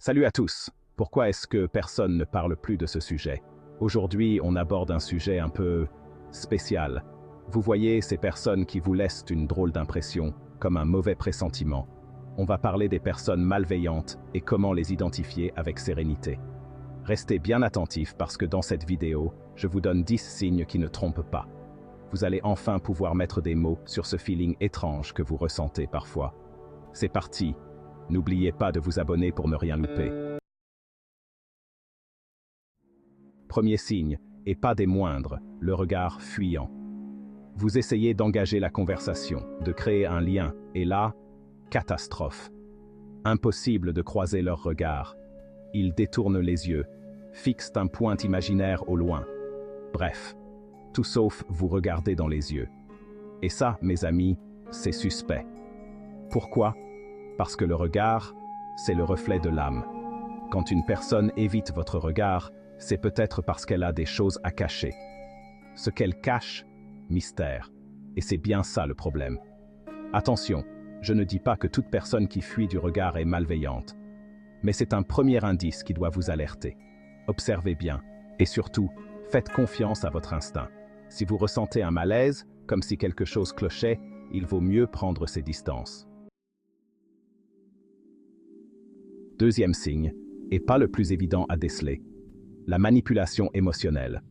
Salut à tous. Pourquoi est-ce que personne ne parle plus de ce sujet? Aujourd'hui, on aborde un sujet un peu spécial. Vous voyez ces personnes qui vous laissent une drôle d'impression, comme un mauvais pressentiment. On va parler des personnes malveillantes et comment les identifier avec sérénité. Restez bien attentifs parce que dans cette vidéo, je vous donne 10 signes qui ne trompent pas. Vous allez enfin pouvoir mettre des mots sur ce feeling étrange que vous ressentez parfois. C'est parti. N'oubliez pas de vous abonner pour ne rien louper. Premier signe, et pas des moindres, le regard fuyant. Vous essayez d'engager la conversation, de créer un lien, et là, catastrophe. Impossible de croiser leur regard. Ils détournent les yeux, fixent un point imaginaire au loin. Bref, tout sauf vous regarder dans les yeux. Et ça, mes amis, c'est suspect. Pourquoi ? Parce que le regard, c'est le reflet de l'âme. Quand une personne évite votre regard, c'est peut-être parce qu'elle a des choses à cacher. Ce qu'elle cache, mystère. Et c'est bien ça le problème. Attention, je ne dis pas que toute personne qui fuit du regard est malveillante. Mais c'est un premier indice qui doit vous alerter. Observez bien. Et surtout, faites confiance à votre instinct. Si vous ressentez un malaise, comme si quelque chose clochait, il vaut mieux prendre ses distances. Deuxième signe, et pas le plus évident à déceler, la manipulation émotionnelle.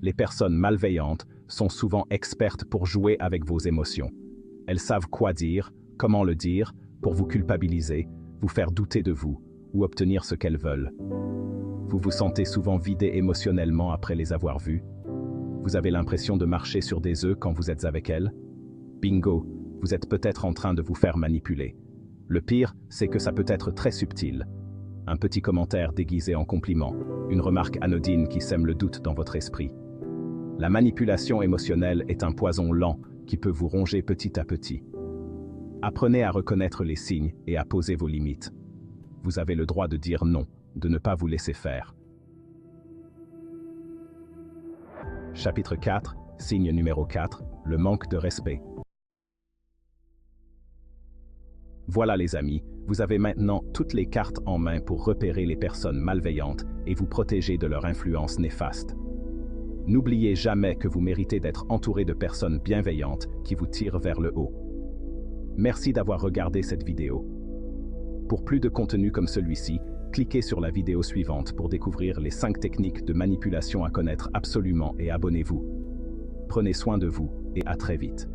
Les personnes malveillantes sont souvent expertes pour jouer avec vos émotions. Elles savent quoi dire, comment le dire, pour vous culpabiliser, vous faire douter de vous, ou obtenir ce qu'elles veulent. Vous vous sentez souvent vidé émotionnellement après les avoir vues. Vous avez l'impression de marcher sur des œufs quand vous êtes avec elles. Bingo, vous êtes peut-être en train de vous faire manipuler. Le pire, c'est que ça peut être très subtil. Un petit commentaire déguisé en compliment, une remarque anodine qui sème le doute dans votre esprit. La manipulation émotionnelle est un poison lent qui peut vous ronger petit à petit. Apprenez à reconnaître les signes et à poser vos limites. Vous avez le droit de dire non, de ne pas vous laisser faire. Chapitre 4, signe numéro 4, le manque de respect. Voilà les amis, vous avez maintenant toutes les cartes en main pour repérer les personnes malveillantes et vous protéger de leur influence néfaste. N'oubliez jamais que vous méritez d'être entouré de personnes bienveillantes qui vous tirent vers le haut. Merci d'avoir regardé cette vidéo. Pour plus de contenu comme celui-ci, cliquez sur la vidéo suivante pour découvrir les 5 techniques de manipulation à connaître absolument et abonnez-vous. Prenez soin de vous et à très vite.